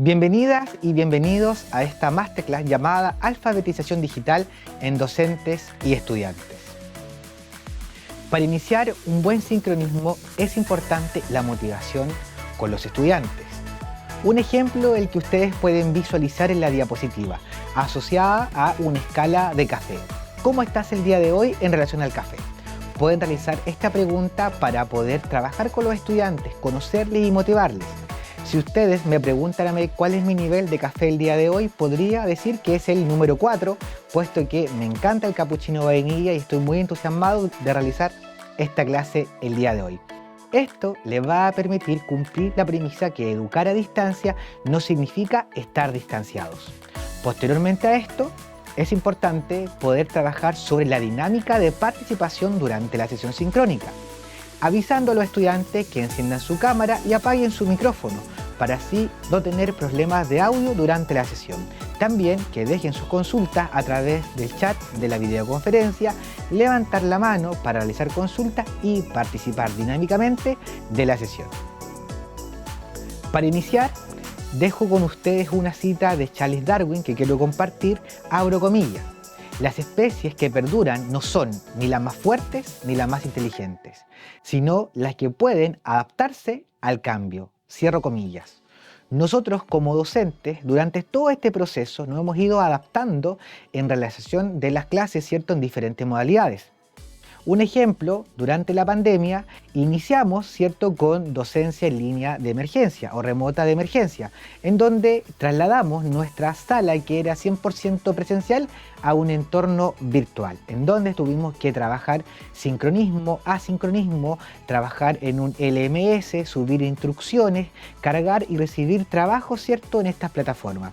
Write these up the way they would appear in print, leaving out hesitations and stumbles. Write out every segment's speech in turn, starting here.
Bienvenidas y bienvenidos a esta masterclass llamada Alfabetización Digital en Docentes y Estudiantes. Para iniciar un buen sincronismo es importante la motivación con los estudiantes. Un ejemplo el que ustedes pueden visualizar en la diapositiva, asociada a una escala de café. ¿Cómo estás el día de hoy en relación al café? Pueden realizar esta pregunta para poder trabajar con los estudiantes, conocerles y motivarles. Si ustedes me preguntan a mí cuál es mi nivel de café el día de hoy, podría decir que es el número 4, puesto que me encanta el capuchino vainilla y estoy muy entusiasmado de realizar esta clase el día de hoy. Esto le va a permitir cumplir la premisa que educar a distancia no significa estar distanciados. Posteriormente a esto, es importante poder trabajar sobre la dinámica de participación durante la sesión sincrónica, avisando a los estudiantes que enciendan su cámara y apaguen su micrófono, para así no tener problemas de audio durante la sesión. También que dejen sus consultas a través del chat de la videoconferencia, levantar la mano para realizar consultas y participar dinámicamente de la sesión. Para iniciar, dejo con ustedes una cita de Charles Darwin que quiero compartir, abro comillas. Las especies que perduran no son ni las más fuertes ni las más inteligentes, sino las que pueden adaptarse al cambio. Cierro comillas. Nosotros como docentes, durante todo este proceso, nos hemos ido adaptando en realización de las clases, ¿cierto?, en diferentes modalidades. Un ejemplo, durante la pandemia iniciamos, ¿cierto?, con docencia en línea de emergencia o remota de emergencia, en donde trasladamos nuestra sala, que era 100% presencial, a un entorno virtual, en donde tuvimos que trabajar sincronismo, asincronismo, trabajar en un LMS, subir instrucciones, cargar y recibir trabajo, ¿cierto?, en estas plataformas.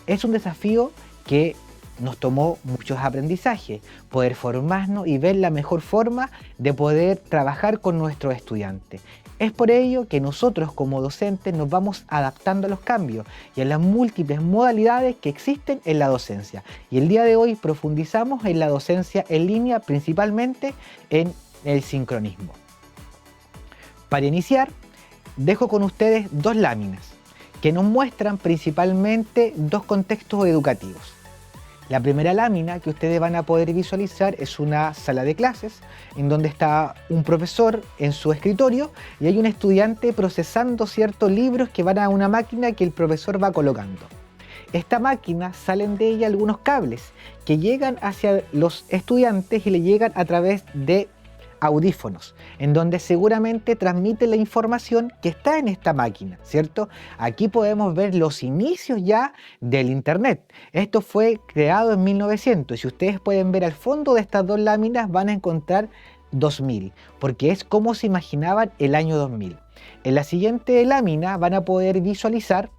Es un desafío que nos tomó muchos aprendizajes, poder formarnos y ver la mejor forma de poder trabajar con nuestros estudiantes. Es por ello que nosotros como docentes nos vamos adaptando a los cambios y a las múltiples modalidades que existen en la docencia. Y el día de hoy profundizamos en la docencia en línea, principalmente en el sincronismo. Para iniciar, dejo con ustedes dos láminas que nos muestran principalmente dos contextos educativos. La primera lámina que ustedes van a poder visualizar es una sala de clases en donde está un profesor en su escritorio y hay un estudiante procesando ciertos libros que van a una máquina que el profesor va colocando. Esta máquina, salen de ella algunos cables que llegan hacia los estudiantes y le llegan a través de audífonos, en donde seguramente transmite la información que está en esta máquina, ¿cierto? Aquí podemos ver los inicios ya del Internet. Esto fue creado en 1900 y si ustedes pueden ver al fondo de estas dos láminas van a encontrar 2000, porque es como se imaginaban el año 2000. En la siguiente lámina van a poder visualizar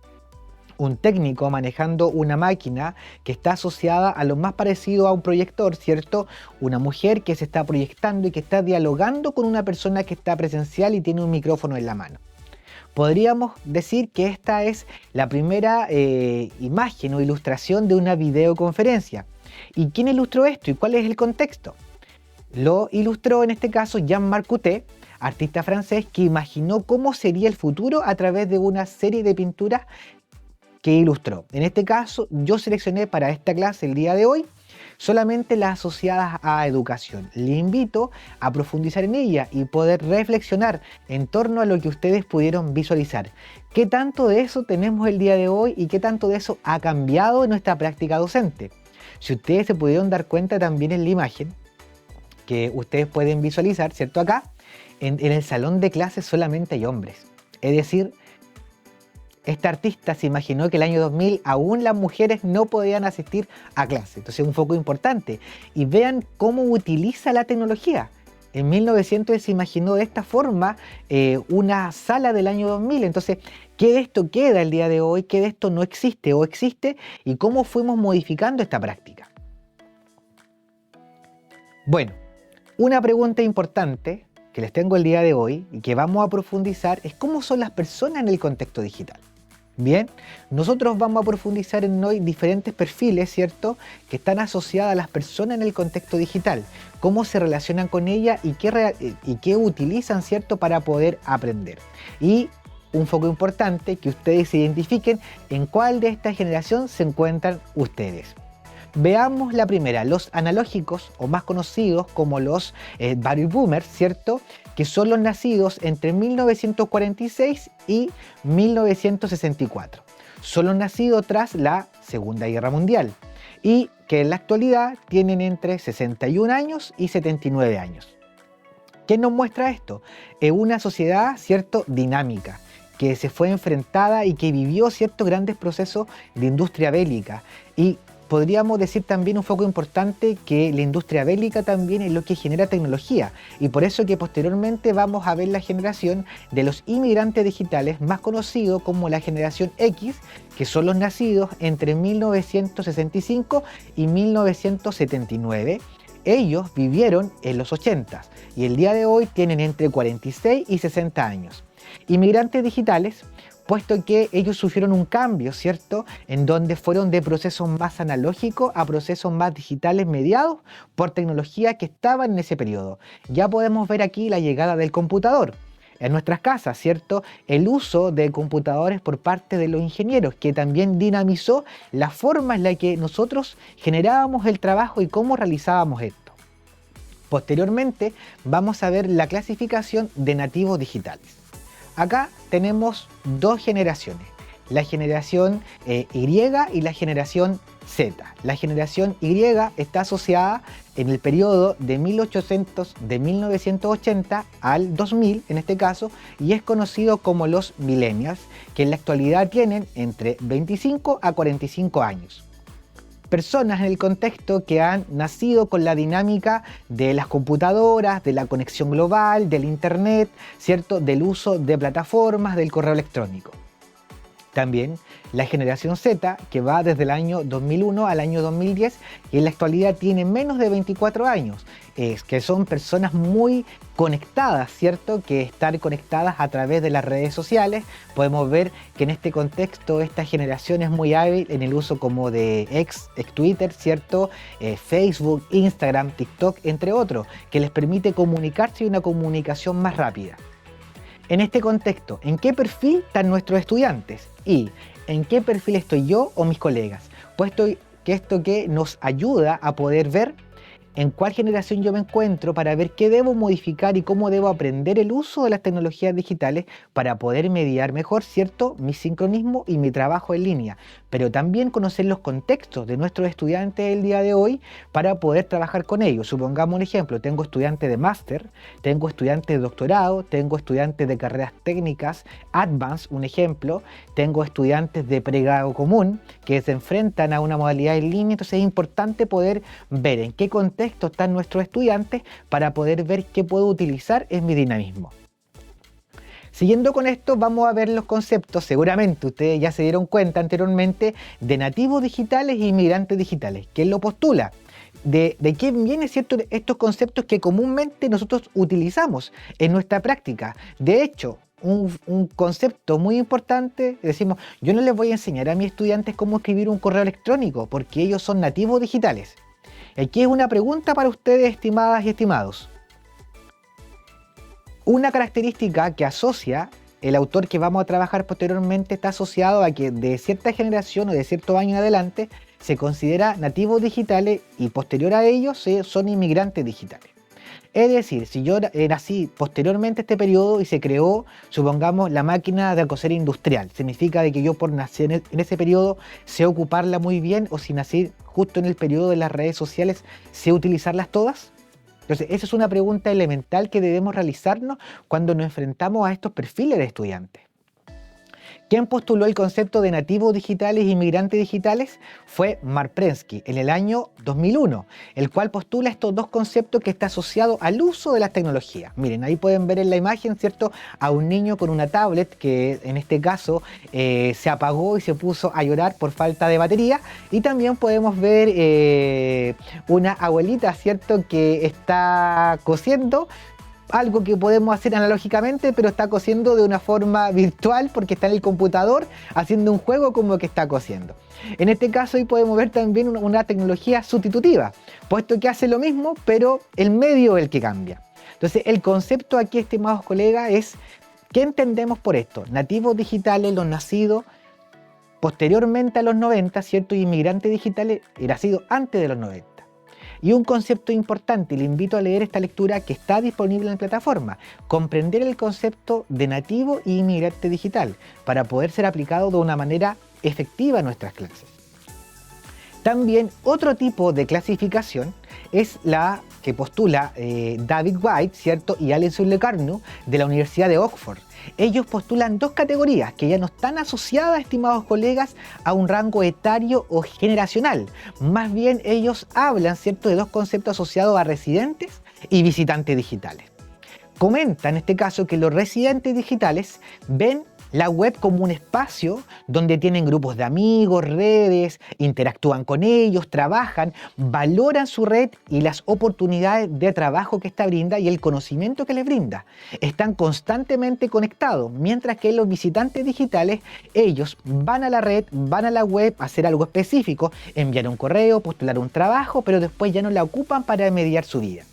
un técnico manejando una máquina que está asociada a lo más parecido a un proyector, ¿cierto? Una mujer que se está proyectando y que está dialogando con una persona que está presencial y tiene un micrófono en la mano. Podríamos decir que esta es la primera imagen o ilustración de una videoconferencia. ¿Y quién ilustró esto y cuál es el contexto? Lo ilustró en este caso Jean-Marc Coutet, artista francés que imaginó cómo sería el futuro a través de una serie de pinturas que ilustró. En este caso, yo seleccioné para esta clase el día de hoy solamente las asociadas a educación. Le invito a profundizar en ella y poder reflexionar en torno a lo que ustedes pudieron visualizar. ¿Qué tanto de eso tenemos el día de hoy y qué tanto de eso ha cambiado en nuestra práctica docente? Si ustedes se pudieron dar cuenta también en la imagen que ustedes pueden visualizar, ¿cierto? Acá, en el salón de clases solamente hay hombres. Es decir, este artista se imaginó que el año 2000 aún las mujeres no podían asistir a clase. Entonces es un foco importante. Y vean cómo utiliza la tecnología. En 1900 se imaginó de esta forma una sala del año 2000. Entonces, ¿qué de esto queda el día de hoy? ¿Qué de esto no existe o existe? ¿Y cómo fuimos modificando esta práctica? Bueno, una pregunta importante que les tengo el día de hoy y que vamos a profundizar es cómo son las personas en el contexto digital. Bien, nosotros vamos a profundizar en hoy diferentes perfiles, ¿cierto?, que están asociadas a las personas en el contexto digital, cómo se relacionan con ella y qué utilizan, ¿cierto?, para poder aprender. Y un foco importante que ustedes identifiquen en cuál de esta generación se encuentran ustedes. Veamos la primera, los analógicos o más conocidos como los baby boomers, ¿cierto? Que son los nacidos entre 1946 y 1964. Son los nacidos tras la Segunda Guerra Mundial y que en la actualidad tienen entre 61 años y 79 años. ¿Qué nos muestra esto? Es una sociedad, ¿cierto?, dinámica, que se fue enfrentada y que vivió ciertos grandes procesos de industria bélica. Y podríamos decir también un foco importante que la industria bélica también es lo que genera tecnología. Y por eso que posteriormente vamos a ver la generación de los inmigrantes digitales, más conocidos como la generación X, que son los nacidos entre 1965 y 1979. Ellos vivieron en los 80 y el día de hoy tienen entre 46 y 60 años. Inmigrantes digitales, puesto que ellos sufrieron un cambio, ¿cierto? En donde fueron de procesos más analógicos a procesos más digitales mediados por tecnología que estaban en ese periodo. Ya podemos ver aquí la llegada del computador en nuestras casas, ¿cierto? El uso de computadores por parte de los ingenieros, que también dinamizó la forma en la que nosotros generábamos el trabajo y cómo realizábamos esto. Posteriormente vamos a ver la clasificación de nativos digitales. Acá tenemos dos generaciones, la generación Y y la generación Z. La generación Y está asociada en el periodo de 1980 al 2000, en este caso, y es conocido como los millennials, que en la actualidad tienen entre 25 a 45 años. Personas en el contexto que han nacido con la dinámica de las computadoras, de la conexión global, del internet, ¿cierto?, del uso de plataformas, del correo electrónico. También la generación Z, que va desde el año 2001 al año 2010 y en la actualidad tiene menos de 24 años, que son personas muy conectadas, ¿cierto? Que están conectadas a través de las redes sociales. Podemos ver que en este contexto esta generación es muy hábil en el uso como de ex Twitter, ¿cierto? Facebook, Instagram, TikTok, entre otros, que les permite comunicarse y una comunicación más rápida. En este contexto, ¿en qué perfil están nuestros estudiantes? Y ¿en qué perfil estoy yo o mis colegas? Puesto que esto que nos ayuda a poder ver en cuál generación yo me encuentro para ver qué debo modificar y cómo debo aprender el uso de las tecnologías digitales para poder mediar mejor, ¿cierto?, mi sincronismo y mi trabajo en línea, pero también conocer los contextos de nuestros estudiantes el día de hoy para poder trabajar con ellos. Supongamos un ejemplo, tengo estudiantes de máster, tengo estudiantes de doctorado, tengo estudiantes de carreras técnicas, advanced, un ejemplo, tengo estudiantes de pregrado común que se enfrentan a una modalidad en línea, entonces es importante poder ver en qué contexto están nuestros estudiantes para poder ver qué puedo utilizar en mi dinamismo. Siguiendo con esto, vamos a ver los conceptos, seguramente ustedes ya se dieron cuenta anteriormente, de nativos digitales e inmigrantes digitales. ¿Quién lo postula? ¿De qué vienen, cierto, estos conceptos que comúnmente nosotros utilizamos en nuestra práctica? De hecho, un concepto muy importante, decimos, yo no les voy a enseñar a mis estudiantes cómo escribir un correo electrónico porque ellos son nativos digitales. Aquí es una pregunta para ustedes, estimadas y estimados. Una característica que asocia el autor que vamos a trabajar posteriormente está asociado a que de cierta generación o de cierto año en adelante se considera nativos digitales y posterior a ellos son inmigrantes digitales. Es decir, si yo nací posteriormente a este periodo y se creó, supongamos, la máquina de coser industrial, significa de que yo por nacer en ese periodo sé ocuparla muy bien, o si nací justo en el periodo de las redes sociales, sé utilizarlas todas. Entonces, esa es una pregunta elemental que debemos realizarnos cuando nos enfrentamos a estos perfiles de estudiantes. ¿Quién postuló el concepto de nativos digitales e inmigrantes digitales? Fue Marc Prensky en el año 2001, el cual postula estos dos conceptos que está asociado al uso de las tecnologías. Miren, ahí pueden ver en la imagen, ¿cierto?, a un niño con una tablet que en este caso se apagó y se puso a llorar por falta de batería. Y también podemos ver una abuelita, ¿cierto?, que está cosiendo. Algo que podemos hacer analógicamente, pero está cosiendo de una forma virtual porque está en el computador haciendo un juego como que está cosiendo. En este caso, ahí podemos ver también una tecnología sustitutiva, puesto que hace lo mismo, pero el medio es el que cambia. Entonces, el concepto aquí, estimados colegas, es ¿Qué entendemos por esto? Nativos digitales, los nacidos posteriormente a los 90, ¿cierto? Y inmigrantes digitales, nacidos antes de los 90. Y un concepto importante, le invito a leer esta lectura que está disponible en la plataforma, comprender el concepto de nativo y inmigrante digital, para poder ser aplicado de una manera efectiva en nuestras clases. También otro tipo de clasificación es la que postula David White, ¿cierto? Y Alison Lecarnu de la Universidad de Oxford. Ellos postulan dos categorías que ya no están asociadas, estimados colegas, a un rango etario o generacional. Más bien ellos hablan, ¿cierto?, de dos conceptos asociados a residentes y visitantes digitales. Comenta en este caso que los residentes digitales ven la web como un espacio donde tienen grupos de amigos, redes, interactúan con ellos, trabajan, valoran su red y las oportunidades de trabajo que esta brinda y el conocimiento que les brinda. Están constantemente conectados, mientras que los visitantes digitales, ellos van a la red, van a la web a hacer algo específico, enviar un correo, postular un trabajo, pero después ya no la ocupan para mediar su vida.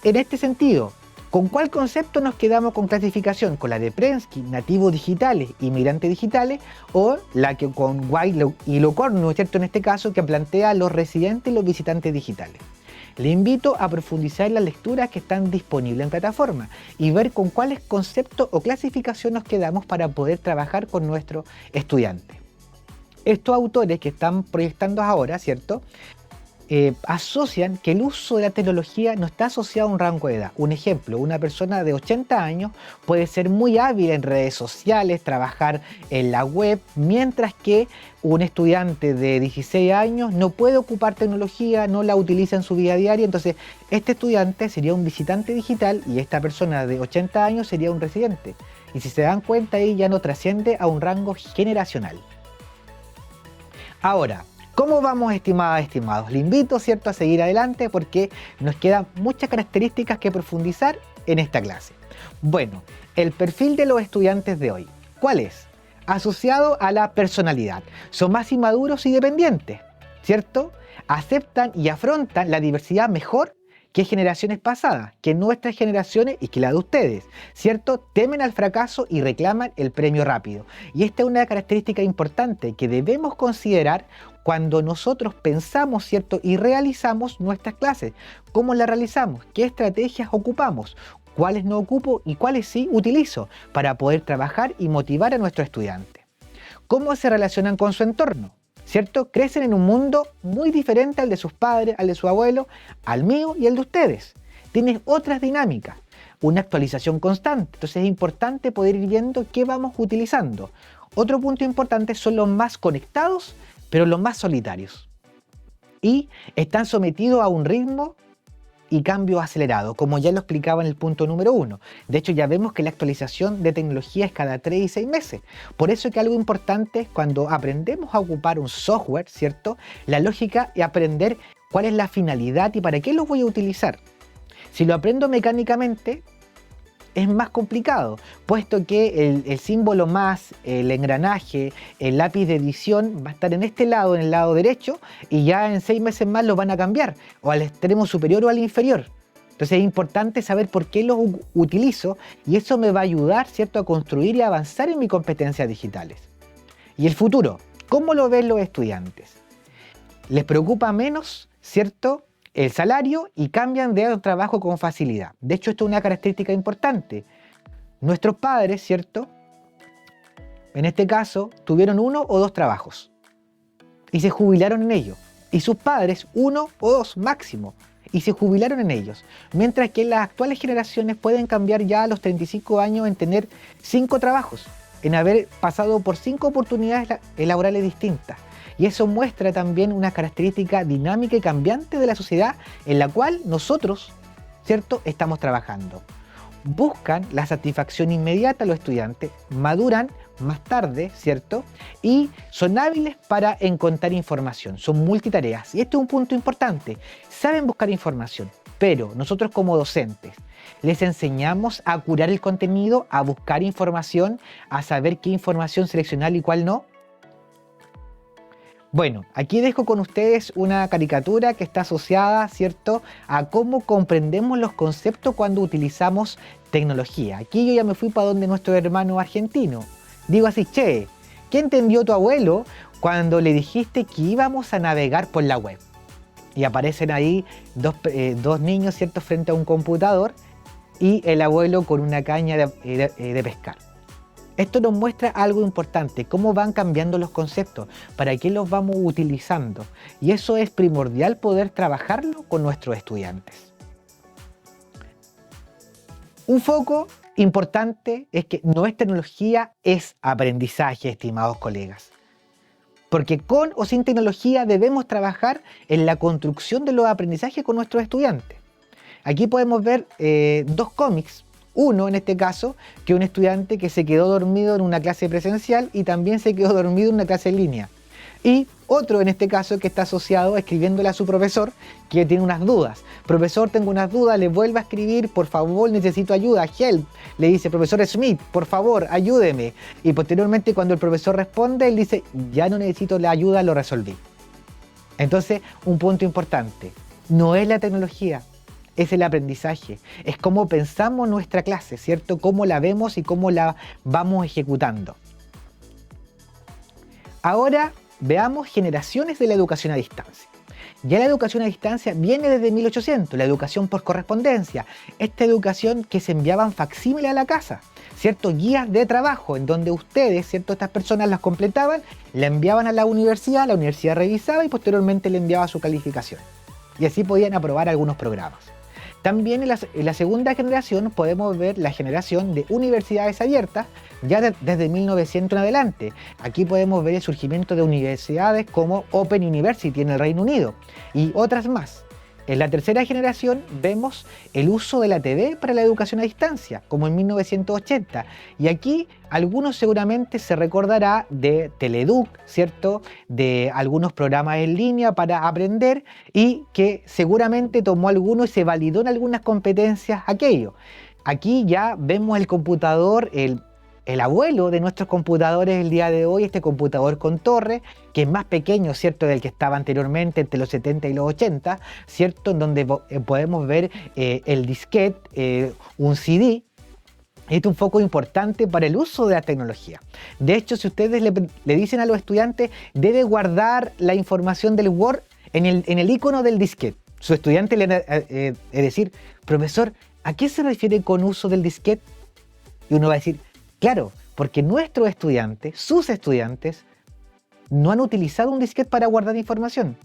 En este sentido, ¿con cuál concepto nos quedamos con clasificación? ¿Con la de Prensky, nativos digitales, inmigrantes digitales? ¿O la que con White y Lecarnu, ¿cierto?, en este caso, que plantea los residentes y los visitantes digitales? Le invito a profundizar en las lecturas que están disponibles en plataforma y ver con cuáles conceptos o clasificación nos quedamos para poder trabajar con nuestros estudiantes. Estos autores que están proyectando ahora, ¿cierto?, asocian que el uso de la tecnología no está asociado a un rango de edad. Un ejemplo, una persona de 80 años puede ser muy hábil en redes sociales, trabajar en la web, mientras que un estudiante de 16 años no puede ocupar tecnología, no la utiliza en su vida diaria. Entonces, este estudiante sería un visitante digital y esta persona de 80 años sería un residente. Y si se dan cuenta, ahí ya no trasciende a un rango generacional. Ahora, ¿cómo vamos, estimadas, estimados? Le invito, ¿cierto?, a seguir adelante porque nos quedan muchas características que profundizar en esta clase. Bueno, el perfil de los estudiantes de hoy, ¿cuál es? Asociado a la personalidad. Son más inmaduros y dependientes, ¿cierto? Aceptan y afrontan la diversidad mejor que generaciones pasadas, que nuestras generaciones y que la de ustedes, ¿cierto? Temen al fracaso y reclaman el premio rápido. Y esta es una característica importante que debemos considerar cuando nosotros pensamos, ¿cierto?, y realizamos nuestras clases. ¿Cómo las realizamos? ¿Qué estrategias ocupamos? ¿Cuáles no ocupo y cuáles sí utilizo para poder trabajar y motivar a nuestros estudiantes? ¿Cómo se relacionan con su entorno? ¿Cierto? Crecen en un mundo muy diferente al de sus padres, al de su abuelo, al mío y al de ustedes. Tienen otras dinámicas, una actualización constante. Entonces es importante poder ir viendo qué vamos utilizando. Otro punto importante son los más conectados, pero los más solitarios. Y están sometidos a un ritmo y cambio acelerado, como ya lo explicaba en el punto número 1. De hecho, ya vemos que la actualización de tecnología es cada 3 y 6 meses. Por eso es que algo importante es cuando aprendemos a ocupar un software, ¿cierto? La lógica es aprender cuál es la finalidad y para qué lo voy a utilizar. Si lo aprendo mecánicamente, es más complicado, puesto que el símbolo más, el engranaje, el lápiz de edición va a estar en este lado, en el lado derecho, y ya en 6 meses más lo van a cambiar, o al extremo superior o al inferior. Entonces es importante saber por qué los utilizo y eso me va a ayudar, ¿cierto?, a construir y avanzar en mis competencias digitales. Y el futuro, ¿cómo lo ven los estudiantes? ¿Les preocupa menos, ¿cierto?, el salario y cambian de trabajo con facilidad? De hecho, esto es una característica importante. Nuestros padres, ¿cierto?, en este caso, tuvieron 1 o 2 trabajos y se jubilaron en ellos. Y sus padres 1 o 2 máximo y se jubilaron en ellos. Mientras que las actuales generaciones pueden cambiar ya a los 35 años en tener 5 trabajos, en haber pasado por 5 oportunidades laborales distintas. Y eso muestra también una característica dinámica y cambiante de la sociedad en la cual nosotros, ¿cierto?, estamos trabajando. Buscan la satisfacción inmediata los estudiantes, maduran más tarde, ¿cierto? Y son hábiles para encontrar información, son multitareas. Y este es un punto importante, saben buscar información, pero nosotros como docentes les enseñamos a curar el contenido, a buscar información, a saber qué información seleccionar y cuál no. Bueno, aquí dejo con ustedes una caricatura que está asociada, ¿cierto?, a cómo comprendemos los conceptos cuando utilizamos tecnología. Aquí yo ya me fui para donde nuestro hermano argentino. Digo así, che, ¿qué entendió tu abuelo cuando le dijiste que íbamos a navegar por la web? Y aparecen ahí dos niños, ¿cierto?, frente a un computador y el abuelo con una caña de pescar. Esto nos muestra algo importante, cómo van cambiando los conceptos, para qué los vamos utilizando. Y eso es primordial poder trabajarlo con nuestros estudiantes. Un foco importante es que no es tecnología, es aprendizaje, estimados colegas. Porque con o sin tecnología debemos trabajar en la construcción de los aprendizajes con nuestros estudiantes. Aquí podemos ver dos cómics. Uno, en este caso, que un estudiante que se quedó dormido en una clase presencial y también se quedó dormido en una clase en línea. Y otro, en este caso, que está asociado a escribiéndole a su profesor que tiene unas dudas. Profesor, tengo unas dudas, le vuelve a escribir, por favor, necesito ayuda, help. Le dice, profesor Smith, por favor, ayúdeme. Y posteriormente, cuando el profesor responde, él dice, ya no necesito la ayuda, lo resolví. Entonces, un punto importante, no es la tecnología, es el aprendizaje, es cómo pensamos nuestra clase, ¿cierto? Cómo la vemos y cómo la vamos ejecutando. Ahora veamos generaciones de la educación a distancia. Ya la educación a distancia viene desde 1800, la educación por correspondencia, esta educación que se enviaban facsímiles a la casa, ¿cierto? Guías de trabajo en donde ustedes, ¿cierto?, estas personas las completaban, la enviaban a la universidad revisaba y posteriormente le enviaba su calificación. Y así podían aprobar algunos programas. También en la segunda generación podemos ver la generación de universidades abiertas, ya desde 1900 en adelante. Aquí podemos ver el surgimiento de universidades como Open University en el Reino Unido y otras más. En la tercera generación vemos el uso de la TV para la educación a distancia, como en 1980. Y aquí algunos seguramente se recordará de Teleduc, ¿cierto?, de algunos programas en línea para aprender y que seguramente tomó alguno y se validó en algunas competencias aquello. Aquí ya vemos el computador, el abuelo de nuestros computadores el día de hoy, este computador con torre, que es más pequeño, ¿cierto?, del que estaba anteriormente entre los 70 y los 80, ¿cierto?, en donde podemos ver el disquete, un CD. Este es un foco importante para el uso de la tecnología. De hecho, si ustedes le dicen a los estudiantes, debe guardar la información del Word en el icono del disquete. Su estudiante le va a decir, profesor, ¿a qué se refiere con uso del disquete? Y uno va a decir, claro, porque nuestros estudiantes, sus estudiantes, no han utilizado un disquete para guardar información.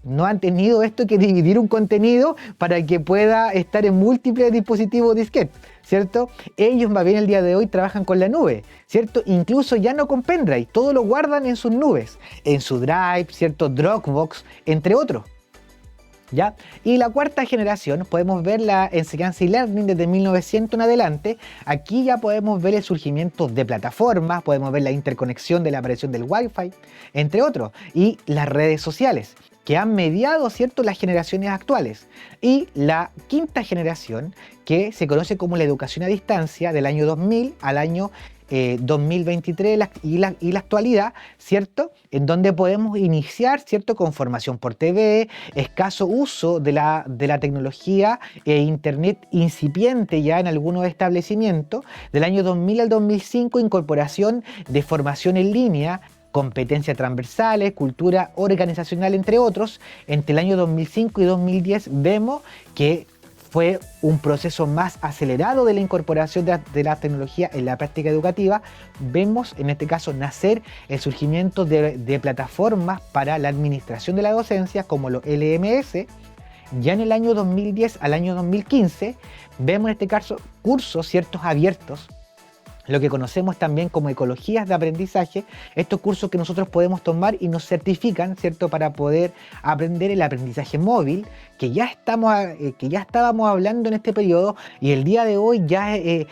No han tenido esto que dividir un contenido para que pueda estar en múltiples dispositivos disquete, ¿cierto? Ellos más bien el día de hoy trabajan con la nube, ¿cierto? Incluso ya no con pendrive, todo lo guardan en sus nubes, en su Drive, ¿cierto?, Dropbox, entre otros. ¿Ya? Y la cuarta generación, podemos ver la enseñanza y learning desde 1900 en adelante. Aquí ya podemos ver el surgimiento de plataformas, podemos ver la interconexión de la aparición del Wi-Fi, entre otros, y las redes sociales, que han mediado, ¿cierto?, las generaciones actuales. Y la quinta generación, que se conoce como la educación a distancia, del año 2000 al año 2023 y la actualidad, ¿cierto?, en donde podemos iniciar, ¿cierto?, con formación por TV, escaso uso de la tecnología e internet incipiente ya en algunos establecimientos. Del año 2000 al 2005, incorporación de formación en línea, competencias transversales, cultura organizacional, entre otros. Entre el año 2005 y 2010 vemos que fue un proceso más acelerado de la incorporación de la tecnología en la práctica educativa. Vemos en este caso nacer el surgimiento de plataformas para la administración de la docencia como los LMS. Ya en el año 2010 al año 2015 vemos en este caso cursos ciertos abiertos, lo que conocemos también como ecologías de aprendizaje, estos cursos que nosotros podemos tomar y nos certifican, ¿cierto?, para poder aprender el aprendizaje móvil, que ya estábamos hablando en este periodo y el día de hoy ya es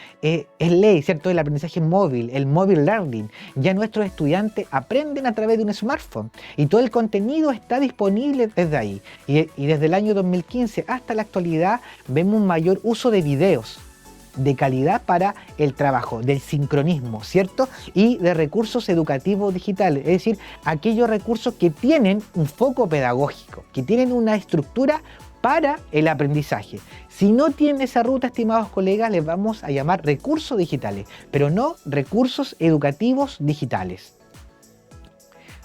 ley, ¿cierto?, el aprendizaje móvil, el mobile learning. Ya nuestros estudiantes aprenden a través de un smartphone y todo el contenido está disponible desde ahí. Y desde el año 2015 hasta la actualidad vemos un mayor uso de videos. de calidad para el trabajo, del sincronismo, ¿cierto? Y de recursos educativos digitales, es decir, aquellos recursos que tienen un foco pedagógico, que tienen una estructura para el aprendizaje. Si no tienen esa ruta, estimados colegas, les vamos a llamar recursos digitales, pero no recursos educativos digitales.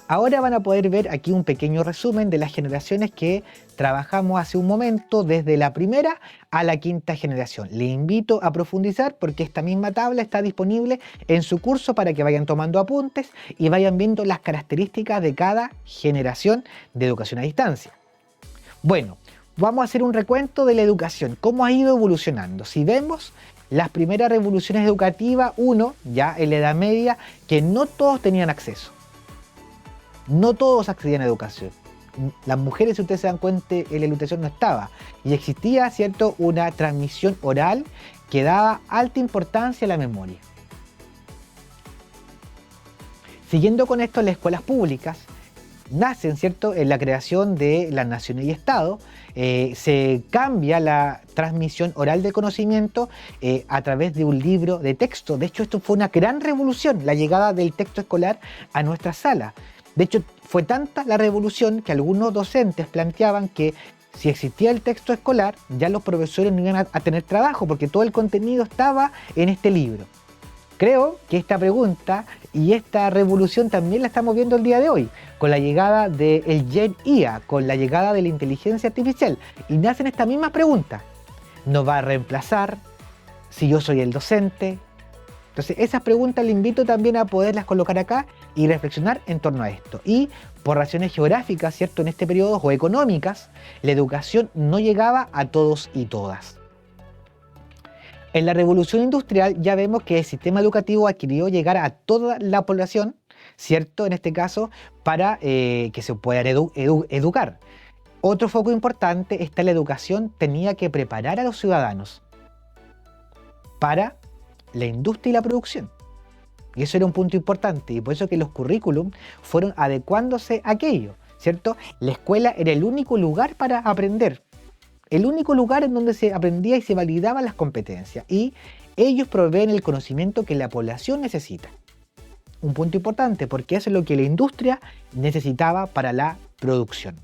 Ahora van a poder ver aquí un pequeño resumen de las generaciones que trabajamos hace un momento, desde la primera a la quinta generación. Les invito a profundizar porque esta misma tabla está disponible en su curso para que vayan tomando apuntes y vayan viendo las características de cada generación de educación a distancia. Bueno, vamos a hacer un recuento de la educación, cómo ha ido evolucionando. Si vemos las primeras revoluciones educativas, ya en la Edad Media, que no todos tenían acceso. No todos accedían a educación. Las mujeres, si ustedes se dan cuenta, en la educación no estaba. Y existía, ¿cierto?, una transmisión oral que daba alta importancia a la memoria. Siguiendo con esto, las escuelas públicas nacen, ¿cierto?, en la creación de las naciones y estados. Se cambia la transmisión oral de conocimiento a través de un libro de texto. De hecho, esto fue una gran revolución, la llegada del texto escolar a nuestra sala. De hecho, fue tanta la revolución que algunos docentes planteaban que si existía el texto escolar, ya los profesores no iban a tener trabajo porque todo el contenido estaba en este libro. Creo que esta pregunta y esta revolución también la estamos viendo el día de hoy, con la llegada del Gen IA, con la llegada de la inteligencia artificial. Y nacen estas mismas preguntas. ¿Nos va a reemplazar? Si yo soy el docente. Entonces, esas preguntas le invito también a poderlas colocar acá y reflexionar en torno a esto. Y por razones geográficas, ¿cierto?, en este periodo, o económicas, la educación no llegaba a todos y todas. En la revolución industrial ya vemos que el sistema educativo adquirió llegar a toda la población, ¿cierto?, en este caso, para que se puedan educar. Otro foco importante está la educación, tenía que preparar a los ciudadanos para la industria y la producción. Y eso era un punto importante, y por eso que los currículum fueron adecuándose a aquello, ¿cierto? La escuela era el único lugar para aprender, el único lugar en donde se aprendía y se validaban las competencias, y ellos proveen el conocimiento que la población necesita. Un punto importante, porque eso es lo que la industria necesitaba para la producción.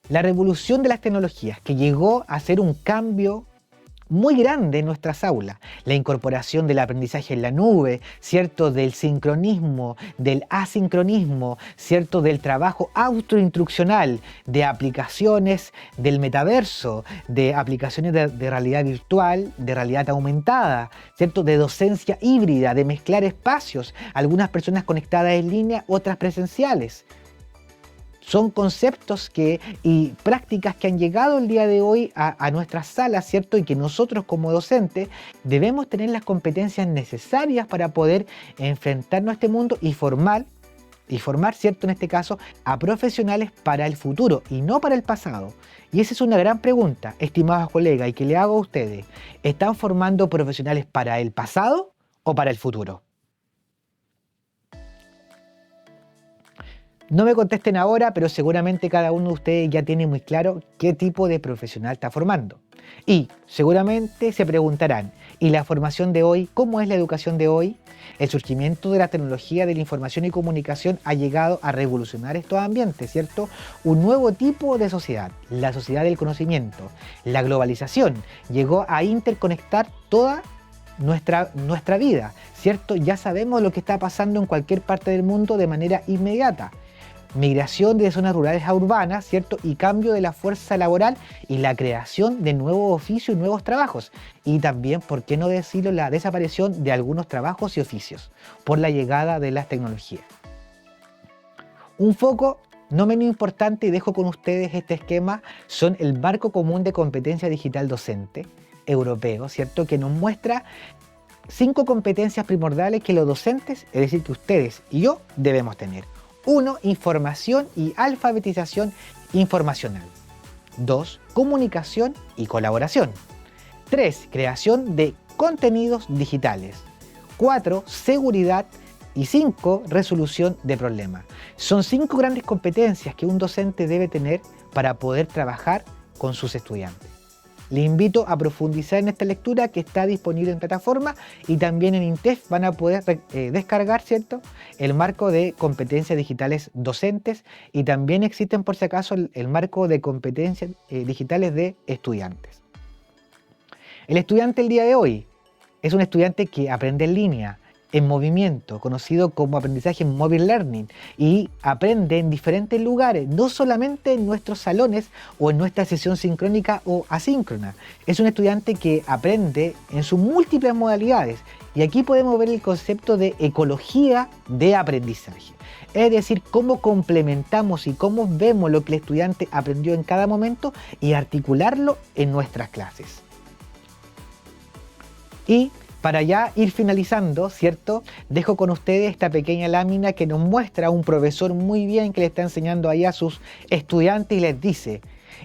La revolución de las tecnologías, que llegó a ser un cambio muy grande en nuestras aulas, la incorporación del aprendizaje en la nube, ¿cierto?, del sincronismo, del asincronismo, ¿cierto?, del trabajo autoinstruccional, de aplicaciones del metaverso, de aplicaciones de realidad virtual, de realidad aumentada, ¿cierto?, de docencia híbrida, de mezclar espacios, algunas personas conectadas en línea, otras presenciales. Son conceptos y prácticas que han llegado el día de hoy a nuestras salas, ¿cierto? Y que nosotros como docentes debemos tener las competencias necesarias para poder enfrentarnos a este mundo y formar, ¿cierto?, en este caso, a profesionales para el futuro y no para el pasado. Y esa es una gran pregunta, estimados colegas, y que le hago a ustedes. ¿Están formando profesionales para el pasado o para el futuro? No me contesten ahora, pero seguramente cada uno de ustedes ya tiene muy claro qué tipo de profesional está formando. Y seguramente se preguntarán, ¿y la formación de hoy? ¿Cómo es la educación de hoy? El surgimiento de la tecnología de la información y comunicación ha llegado a revolucionar estos ambientes, ¿cierto? Un nuevo tipo de sociedad, la sociedad del conocimiento. La globalización llegó a interconectar toda nuestra vida, ¿cierto? Ya sabemos lo que está pasando en cualquier parte del mundo de manera inmediata. Migración de zonas rurales a urbanas, ¿cierto? Y cambio de la fuerza laboral y la creación de nuevos oficios y nuevos trabajos. Y también, ¿por qué no decirlo?, la desaparición de algunos trabajos y oficios por la llegada de las tecnologías. Un foco no menos importante, y dejo con ustedes este esquema, son el Marco Común de Competencia Digital Docente europeo, ¿cierto?, que nos muestra 5 competencias primordiales que los docentes, es decir, que ustedes y yo, debemos tener. 1. Información y alfabetización informacional. 2. Comunicación y colaboración. 3. Creación de contenidos digitales. 4. Seguridad. Y 5. Resolución de problemas. Son 5 grandes competencias que un docente debe tener para poder trabajar con sus estudiantes. Les invito a profundizar en esta lectura que está disponible en plataforma y también en INTEF van a poder descargar, ¿cierto?, el marco de competencias digitales docentes y también existen, por si acaso, el marco de competencias digitales de estudiantes. El estudiante el día de hoy es un estudiante que aprende en línea, en movimiento, conocido como aprendizaje mobile learning, y aprende en diferentes lugares, no solamente en nuestros salones o en nuestra sesión sincrónica o asíncrona. Es un estudiante que aprende en sus múltiples modalidades y aquí podemos ver el concepto de ecología de aprendizaje. Es decir, cómo complementamos y cómo vemos lo que el estudiante aprendió en cada momento y articularlo en nuestras clases. Y para ya ir finalizando, ¿cierto?, dejo con ustedes esta pequeña lámina que nos muestra a un profesor muy bien que le está enseñando ahí a sus estudiantes y les dice: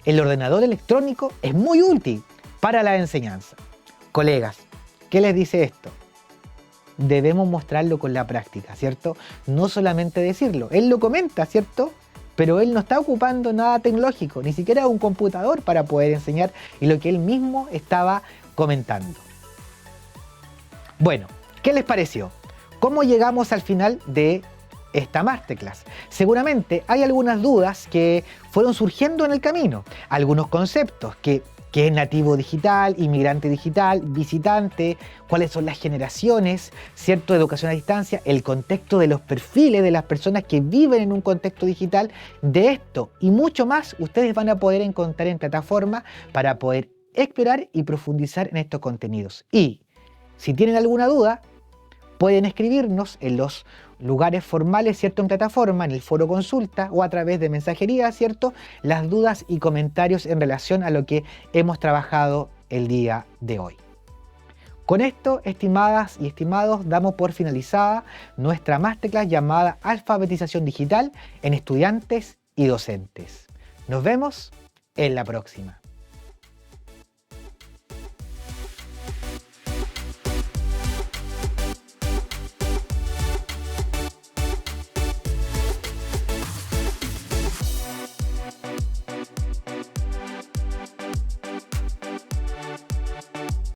el ordenador electrónico es muy útil para la enseñanza. Colegas, ¿qué les dice esto? Debemos mostrarlo con la práctica, ¿cierto? No solamente decirlo. Él lo comenta, ¿cierto?, pero él no está ocupando nada tecnológico, ni siquiera un computador para poder enseñar, y lo que él mismo estaba comentando. Bueno, ¿qué les pareció? ¿Cómo llegamos al final de esta masterclass? Seguramente hay algunas dudas que fueron surgiendo en el camino, algunos conceptos que es nativo digital, inmigrante digital, visitante, cuáles son las generaciones, ¿cierto?, educación a distancia, el contexto de los perfiles de las personas que viven en un contexto digital. De esto y mucho más ustedes van a poder encontrar en plataforma para poder explorar y profundizar en estos contenidos. Y si tienen alguna duda, pueden escribirnos en los lugares formales, ¿cierto?, en plataforma, en el foro consulta o a través de mensajería, ¿cierto?, las dudas y comentarios en relación a lo que hemos trabajado el día de hoy. Con esto, estimadas y estimados, damos por finalizada nuestra masterclass llamada Alfabetización Digital en Estudiantes y Docentes. Nos vemos en la próxima.